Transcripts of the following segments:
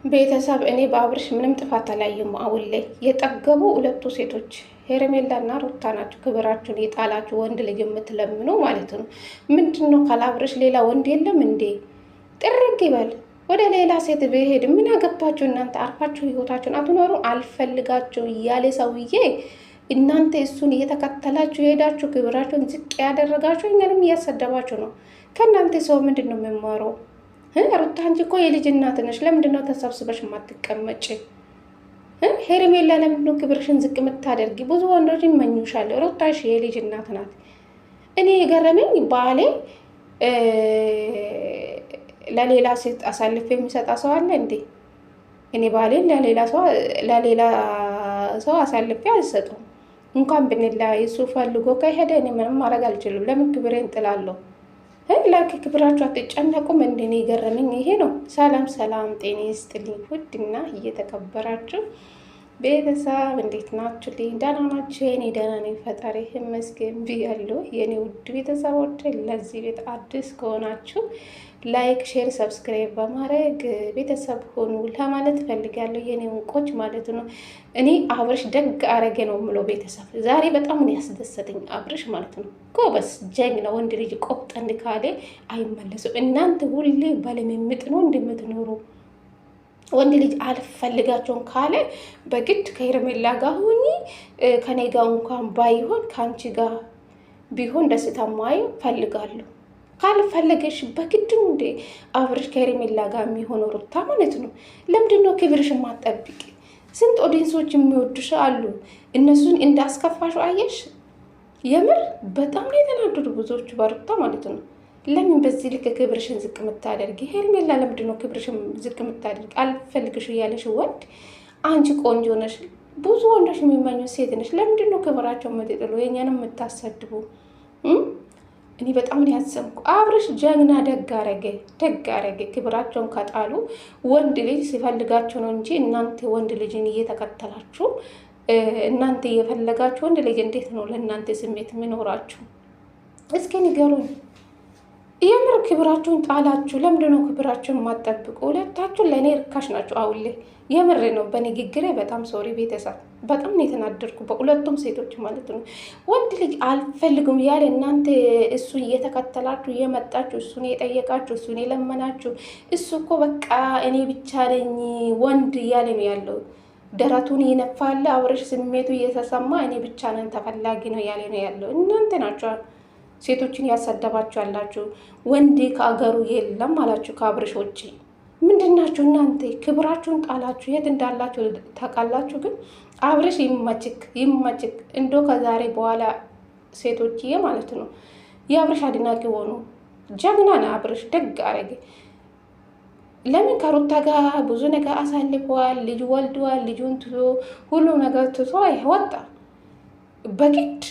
ቤተሰብ እኔ በአብርሽ ምንም ጥፋት አላየም። አሁን ላይ የጠገቡ ሁለቱ ሴቶች ሄርሜላና ሩታ ናቸው። ክብራችሁን የጣላችሁ ወንድ ልጅ የምትለምኑ ማለት ነው። ምንድን ነው ካላብርሽ ሌላ ወንድ የለም እንዴ? ጥርግ ይበል። ወደ ሌላ ሴት ብሄድ ምን አገባችሁ እናንተ? አርፋችሁ ህይወታችሁን አትኖሩ? አልፈልጋችሁ እያለ ሰውዬ እናንተ እሱን እየተከተላችሁ የሄዳችሁ ክብራችሁን ዝቅ ያደረጋችሁ እኛንም እያሰደባችሁ ነው። ከእናንተ ሰው ምንድን ነው የሚማረው? ሩታ አንቺ እኮ የልጅ እናት ነሽ። ለምንድን ነው ተሰብስበሽ የማትቀመጭ? ሄርሜላ ለምንድን ነው ክብርሽን ዝቅ የምታደርጊ? ብዙ ወንዶች ይመኙሻል። ሩታ እሺ የልጅ እናት ናት። እኔ የገረመኝ ባሌ ለሌላ ሴት አሳልፎ የሚሰጣ ሰው አለ እንዴ? እኔ ባሌን ለሌላ ሰው አሳልፌ አልሰጠውም። እንኳን ብንለያይ እሱ ፈልጎ ከሄደ እኔ ምንም ማድረግ አልችልም። ለምን ክብሬን ጥላለሁ? ላኪ ክብራችሁ አትጨነቁም። እንደኔ ገረመኝ ይሄ ነው። ሰላም ሰላም፣ ጤና ይስጥልኝ ውድና እየተከበራችሁ ቤተሰብ እንዴት ናችሁ? ደህና ናችሁ? የኔ ደህና ነኝ፣ ፈጣሪ ይመስገን ብያለሁ። የኔ ውድ ቤተሰቦች ለዚህ ቤት አዲስ ከሆናችሁ ላይክ፣ ሼር፣ ሰብስክራይብ በማድረግ ቤተሰብ ሆኑ ለማለት ፈልጋለሁ። የኔ እንቆች ማለት ነው። እኔ አብርሽ ደግ አረገ ነው የምለው ቤተሰብ። ዛሬ በጣም ነው ያስደሰተኝ አብርሽ ማለት ነው። ጎበስ ጀግና ወንድ ልጅ ቆፍጠን ካለ አይመለሱም። እናንተ ሁሌ ባለመምጥ ነው እንደምትኖሩ። ወንድ ልጅ አልፈልጋቸውን ካለ በግድ ከሄርሜላ ጋር ሁኚ፣ ከኔ ጋር እንኳን ባይሆን ከአንቺ ጋር ቢሆን ደስታ ማይ ፈልጋለሁ። ካልፈለገሽ በግድ ነው እንዴ አብርሽ ከሄርሜላ ጋር የሚሆነው? ሩታ ማለት ነው። ለምንድን ነው ክብርሽ ማጠብቂ? ስንት ኦዲየንሶች የሚወዱሽ አሉ። እነሱን እንዳስከፋሽ አየሽ። የምር በጣም ነው የተናደዱ ብዙዎቹ በሩታ ማለት ነው። ለምን በዚህ ልክ ክብርሽን ዝቅ የምታደርጊ? ሄርሜላ ለምንድን ነው ክብርሽን ዝቅ የምታደርጊ? አልፈልግሽ እያለሽ ወንድ አንቺ ቆንጆ ነሽ፣ ብዙ ወንዶች የሚመኙ ሴት ነሽ። ለምንድን ነው ክብራቸው የምትጥሉ? የኛንም የምታሰድቡ? እኔ በጣም ነው ያዘንኩ። አብርሽ ጀግና ደግ አረገ። ክብራቸውን ከጣሉ ወንድ ልጅ ሲፈልጋቸው ነው እንጂ እናንተ ወንድ ልጅን እየተከተላችሁ እናንተ እየፈለጋችሁ ወንድ ልጅ እንዴት ነው ለእናንተ ስሜት የሚኖራችሁ? እስኪ ንገሩኝ። የምር ክብራችሁን ጣላችሁ። ለምንድን ነው ክብራችሁን የማትጠብቁ? ሁለታችሁ ለእኔ ርካሽ ናቸው። አሁን ላይ የምር ነው። በንግግሬ በጣም ሶሪ ቤተሰብ፣ በጣም ነው የተናደድኩ በሁለቱም ሴቶች ማለት ነው። ወንድ ልጅ አልፈልግም ያለ እናንተ እሱ እየተከተላችሁ እየመጣችሁ እሱን የጠየቃችሁ እሱን የለመናችሁ። እሱ እኮ በቃ እኔ ብቻ ነኝ ወንድ እያለ ነው ያለው። ደረቱን ይነፋል። አብርሽ ስሜቱ እየተሰማ እኔ ብቻ ነን ተፈላጊ ነው ያለ ነው ያለው። እናንተ ናቸው ሴቶችን ያሰደባችሁ ያላችሁ። ወንድ ከአገሩ የለም አላችሁ ከአብርሽ ውጭ። ምንድናችሁ እናንተ? ክብራችሁን ጣላችሁ። የት እንዳላችሁ ታውቃላችሁ። ግን አብርሽ ይመችክ። እንዶ ከዛሬ በኋላ ሴቶችዬ ማለት ነው የአብርሽ አድናቂ ሆኑ። ጀግና ነው አብርሽ፣ ደግ አረገ። ለምን ከሩታ ጋር ብዙ ነገር አሳልፈዋል። ልጅ ወልደዋል። ልጁን ትቶ ሁሉ ነገር ትቶ ወጣ በግድ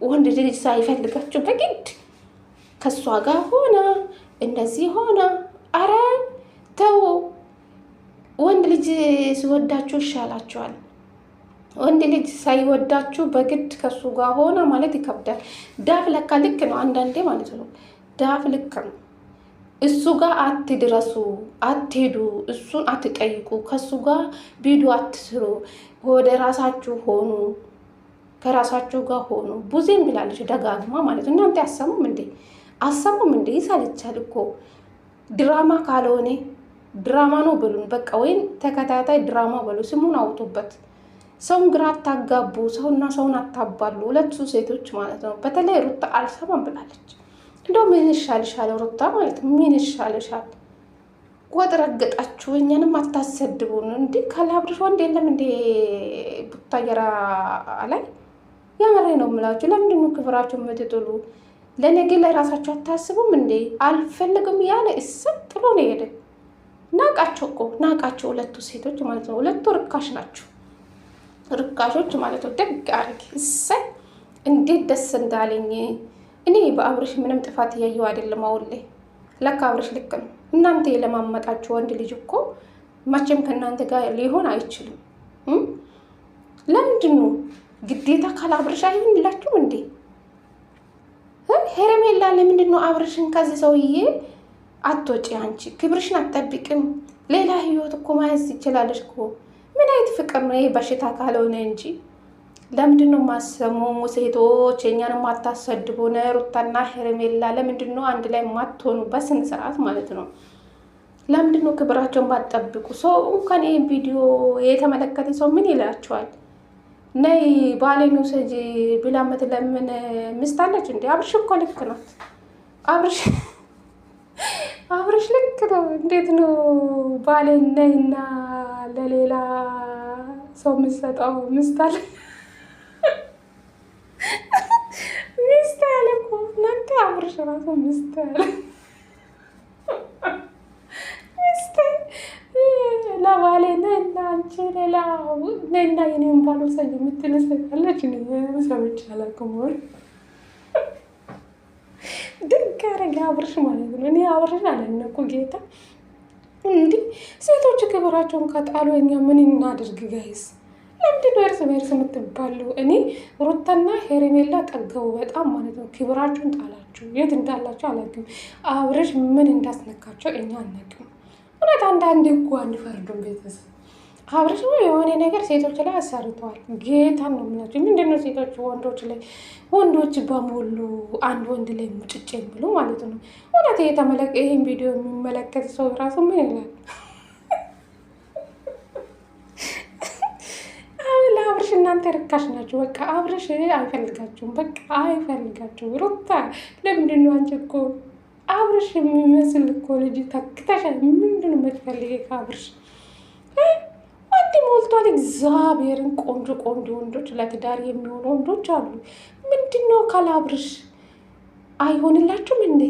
ወንድ ልጅ ሳይፈልጋችሁ በግድ ከሷ ጋር ሆና እንደዚህ ሆና። አረ ተው፣ ወንድ ልጅ ሲወዳችሁ ይሻላችኋል። ወንድ ልጅ ሳይወዳችሁ በግድ ከሱ ጋር ሆና ማለት ይከብዳል። ዳፍ ለካ ልክ ነው አንዳንዴ ማለት ነው። ዳፍ ልክ ነው። እሱ ጋር አትድረሱ፣ አትሄዱ፣ እሱን አትጠይቁ፣ ከሱ ጋር ቪዲዮ አትስሩ። ወደ ራሳችሁ ሆኑ፣ ከራሳቸው ጋር ሆኖ ብዙም ብላለች ደጋግማ ማለት ነው። እናንተ አሰሙም እንዴ? ይሳልቻል እኮ ድራማ ካልሆነ ድራማ ነው በሉን በቃ። ወይም ተከታታይ ድራማ በሉ፣ ስሙን አውጡበት። ሰውን ግራ አታጋቡ፣ ሰውና ሰውን አታባሉ። ሁለቱ ሴቶች ማለት ነው። በተለይ ሩታ አልሰማም ብላለች። እንደው ምን ይሻልሻል ሩታ ማለት ምን ይሻልሻል? ወጥ ረገጣችሁ፣ እኛንም አታሰድቡን እንዴ? ካላብርሽ ወንድ የለም እንዴ ቡታየራ ላይ? የምሬ ነው የምላችሁ። ለምንድን ነው ክብራችሁ የምትጥሉ? ለነገ ላይ ራሳችሁ አታስቡም እንዴ? አልፈልግም ያለ እሰጥ ጥሎ ነው የሄደ። ናቃቸው ሁለቱ ሴቶች ማለት ነው። ሁለቱ ርካሽ ናቸው፣ ርካሾች ማለት ነው። ደግ አድርጊ። እሰይ እንዴት ደስ እንዳለኝ። እኔ በአብርሽ ምንም ጥፋት እያየሁ አይደለም። አሁን ላይ ለካ አብርሽ ልክ ነው። እናንተ የለማመጣችሁ ወንድ ልጅ እኮ መቼም ከእናንተ ጋር ሊሆን አይችልም። ለምንድን ነው ግዴታ ካላብርሽ አይሆንላችሁም እንዴ? ሄርሜላ ለምንድን ነው አብርሽን ከዚህ ሰውዬ አትወጪ? አንቺ ክብርሽን አትጠብቅም? ሌላ ህይወት እኮ ማየት ይችላለች እኮ። ምን አይነት ፍቅር ነው ይሄ? በሽታ ካልሆነ እንጂ ለምንድን ነው የማሰሙ ሴቶች የእኛን የማታሰድቡን? ሩታና ሄርሜላ ለምንድን ነው አንድ ላይ የማትሆኑ በስነ ስርዓት ማለት ነው? ለምንድን ነው ክብራቸውን ባትጠብቁ? ሰው እንኳን ይህ ቪዲዮ የተመለከተ ሰው ምን ይላቸዋል? ነይ ባሌን ውሰጂ ብላ ምትለምን ሚስት አለች እንዴ? አብርሽ እኮ ልክ ናት። አብርሽ ልክ ነው። እንዴት ነው ባሌን ነይና ለሌላ ሰው የምትሰጠው? ሚስት አለ ሚስት ያለ እኮ እናንተ። አብርሽ ራሱ ሚስት ያለ ለባሌ ነይና አንቺ ሌላ ነይና የኔን ባል ውሰጂ የምትል ሰለች። ሰዎች አላውቅም። ድንቅ ያደረገ አብርሽ ማለት ነው። እኔ አብርሽ አለነኩ ጌታ። እንዲህ ሴቶች ክብራቸውን ከጣሉ እኛ ምን እናድርግ ጋይስ? ለምንድን ነው እርስ በእርስ የምትባሉ? እኔ ሩታና ሄርሜላ ጠገቡ በጣም ማለት ነው። ክብራችሁን ጣላችሁ። የት እንዳላችሁ አላውቅም። አብርሽ ምን እንዳስነካቸው እኛ አናውቅም። እውነት አንዳንዴ እኮ አንፈርዱም። ቤተሰብ አብርሽ የሆነ ነገር ሴቶች ላይ አሰርተዋል። ጌታን ነው የምላቸው። ምንድነው ሴቶች ወንዶች በሙሉ አንድ ወንድ ላይ ሙጭጭ ብሎ ማለት ነው። እውነት ይህን ቪዲዮ የሚመለከት ሰው ራሱ ምን ይላል? ለአብርሽ እናንተ ርካሽ ናቸው። በቃ አብርሽ አይፈልጋችሁም። በቃ አይፈልጋችሁም። ሩታ ለምንድን ነው አንቺ እኮ አብርሽ የሚመስል እኮ ልጅ ተክተሻል። ምንድን ነው የምትፈልጊ ከአብርሽ? ወንድ ሞልቷል። እግዚአብሔርን ቆንጆ ወንዶች ለትዳር የሚሆኑ ወንዶች አሉ። ምንድን ነው ካላብርሽ አይሆንላችሁም እንዴ?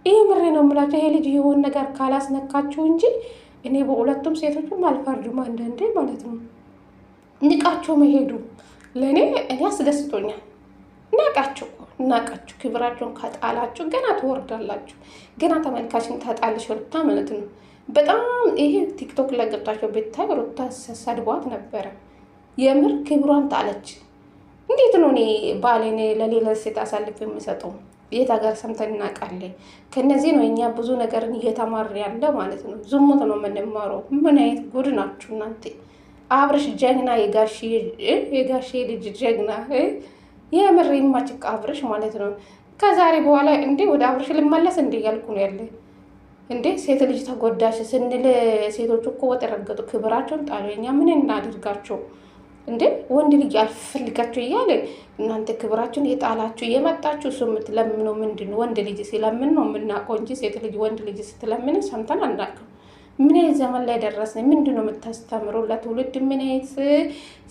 ይህ ምሬ ነው የምላቸው። ይሄ ልጅ የሆን ነገር ካላስነካችሁ እንጂ እኔ በሁለቱም ሴቶችም አልፈርድም። አንዳንዴ ማለት ነው ንቃቸው መሄዱ ለእኔ አስደስቶኛል። እናቃችሁ ክብራቸውን ከጣላችሁ ገና ትወርዳላችሁ። ገና ተመልካችን ታጣልሽ ሩታ ማለት ነው። በጣም ይሄ ቲክቶክ ላይ ገብታችሁ ብታይ ሩታ ሰድቧት ነበረ። የምር ክብሯን ጣለች። እንዴት ነው እኔ ባሌን ለሌላ ሴት አሳልፍ የሚሰጠው? የት ሀገር ሰምተን እናውቃለን? ከነዚህ ነው እኛ ብዙ ነገርን እየተማር ያለ ማለት ነው። ዝሙት ነው የምንማረው። ምን አይነት ጉድ ናችሁ እናንተ! አብርሽ ጀግና፣ የጋሼ ልጅ ጀግና። የምር ይማችቅ አብርሽ ማለት ነው። ከዛሬ በኋላ እንዴ ወደ አብርሽ ልመለስ እንዴ ያልኩ ነው ያለ። እንዴ ሴት ልጅ ተጎዳሽ ስንል ሴቶች እኮ ወጠረገጡ፣ ክብራቸውን ጣሉ። እኛ ምን እናድርጋቸው እንዴ? ወንድ ልጅ አልፈልጋቸው እያለ እናንተ ክብራችሁን የጣላችሁ እየመጣችሁ እሱ የምትለምነው ምንድን ነው? ወንድ ልጅ ሲለምን ነው የምናውቀው እንጂ ሴት ልጅ ወንድ ልጅ ስትለምን ሰምተን አናውቅም። ምን አይነት ዘመን ላይ ደረስን? ምንድን ነው የምታስተምሩ ለትውልድ? ምን አይነት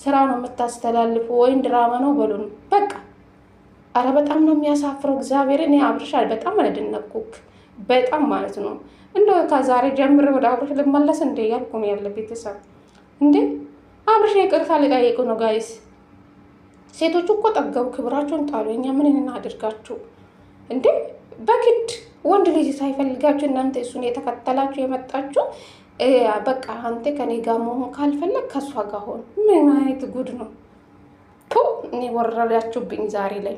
ስራ ነው የምታስተላልፉ? ወይም ድራማ ነው በሉን በቃ። አረ በጣም ነው የሚያሳፍረው። እግዚአብሔር እኔ አብርሻል በጣም አልደነኩክ በጣም ማለት ነው። እንደው ከዛሬ ጀምሮ ወደ አብርሽ ልመለስ እንዴ ያልኩ ነው ያለ ቤተሰብ። እንዴ አብርሽ ይቅርታ ሊጠይቁ ነው ጋይስ። ሴቶቹ እኮ ጠገቡ፣ ክብራቸውን ጣሉ። እኛ ምን እናድርጋችሁ እንዴ? በግድ ወንድ ልጅ ሳይፈልጋችሁ እናንተ እሱን የተከተላችሁ የመጣችሁ በቃ አንተ ከኔ ጋር መሆን ካልፈለግ ከእሷ ጋር ሆን። ምን አይነት ጉድ ነው? እኔ ወረዳችሁብኝ ዛሬ ላይ